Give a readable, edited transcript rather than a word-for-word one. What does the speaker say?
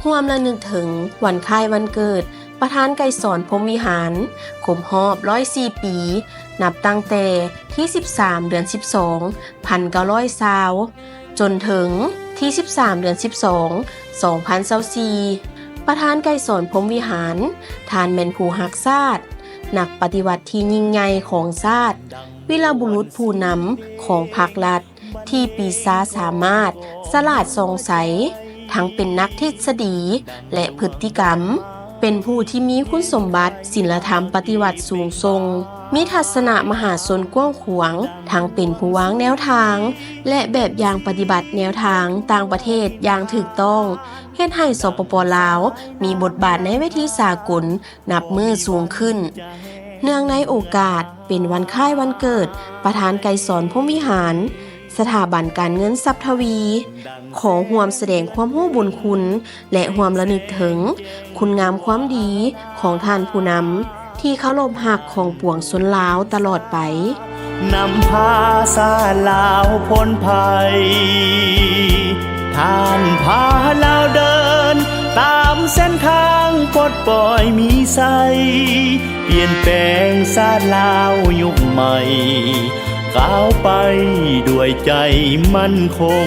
ร่วมระลึกถึงวันคล้ายวันเกิดประธานไกรสอนพรหมวิหารครบรอบ104 ปีนับตั้งแต่ที่13 เดือน 12 1920จนถึงที่13 เดือน 12 2024ประธานไกรสอนพรหมวิหารทานแม่นผู้ฮักชาตินักปฏิวัติที่ยิ่งใหญ่ของชาติวีรบุรุษผู้นำของพรรครัฐที่ปีศาจสามารถสลาดสงสัยทั้งเป็นนักทฤษฎีและพฤติกรรมเป็นผู้ที่มีคุณสมบัติศีลธรรมปฏิวัติสูงส่งมีทัศนะมหาชนกว้างขวางทั้งเป็นผู้วางแนวทางและแบบอย่างปฏิบัติแนวทางต่างประเทศอย่างถูกต้องเฮ็ดให้สปป.ลาวมีบทบาทในเวทีสากลนับมือสูงขึ้นเนื่องในโอกาสเป็นวันคล้ายวันเกิดประธานไกรสอนพรหมวิหารสถาบันการเงินทรัพย์ทวีขอร่วมแสดงความรู้บุญคุณและร่วมระลึกถึงคุณงามความดีของท่านผู้นำที่เคารพรักของปวงชนลาวตลอดไปนำพาชาติลาวพ้นภัยท่านพาลาวเดินตามเส้นทางปลดปล่อยมีไสเปลี่ยนแปลงชาติลาวยุคใหม่ก้าวไปด้วยใจมั่นคง